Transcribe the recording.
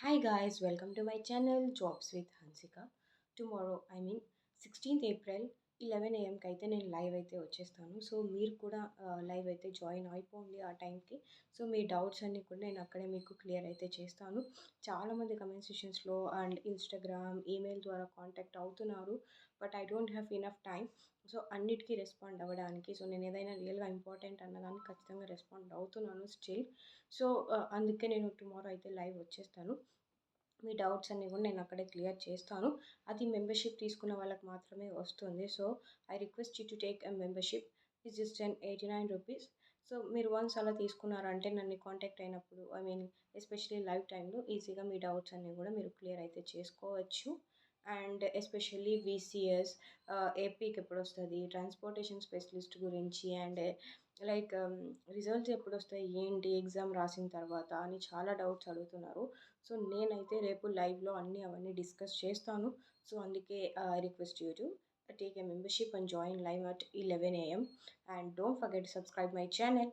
Hi guys, welcome to my channel Jobs with Hansika. Tomorrow, 16th April 11 AM కి అయితే నేను live అయితే వచ్చేస్తాను. సో మీరు కూడా లైవ్ అయితే జాయిన్ అయిపోండి ఆ టైంకి. సో మీ డౌట్స్ అన్నీ కూడా నేను అక్కడే మీకు క్లియర్ అయితే చేస్తాను. చాలామంది కమెంట్ సెక్షన్స్లో అండ్ ఇన్స్టాగ్రామ్, ఈమెయిల్ ద్వారా కాంటాక్ట్ అవుతున్నారు. But I don't have enough time. So అన్నిటికీ రెస్పాండ్ అవ్వడానికి. సో నేను ఏదైనా రియల్గా ఇంపార్టెంట్ అన్నదాన్ని ఖచ్చితంగా రెస్పాండ్ అవుతున్నాను స్టిల్. సో అందుకే నేను టుమారో అయితే లైవ్ వచ్చేస్తాను. మీ డౌట్స్ అన్నీ కూడా నేను అక్కడే క్లియర్ చేస్తాను. అది మెంబర్షిప్ తీసుకున్న వాళ్ళకి మాత్రమే వస్తుంది. So I request you to take a membership. It's just and 89 rupees. So మీరు వన్స్ అలా తీసుకున్నారంటే నన్ను కాంటాక్ట్ అయినప్పుడు ఎస్పెషలీ లైవ్ టైంలో ఈజీగా మీ డౌట్స్ అన్నీ కూడా మీరు క్లియర్ అయితే చేసుకోవచ్చు. అండ్ ఎస్పెషల్లీ వీసీఎస్, ఏపీకి ఎప్పుడొస్తుంది, ట్రాన్స్పోర్టేషన్ స్పెషలిస్ట్ గురించి అండ్ లైక్ రిజల్ట్స్ ఎప్పుడొస్తాయి, ఏంటి ఎగ్జామ్ రాసిన తర్వాత అని చాలా డౌట్స్ అడుగుతున్నారు. సో నేనైతే రేపు లైవ్లో అవన్నీ డిస్కస్ చేస్తాను. సో అందుకే I request you to take a membership and join live at 11 a.m. and don't forget to subscribe my channel.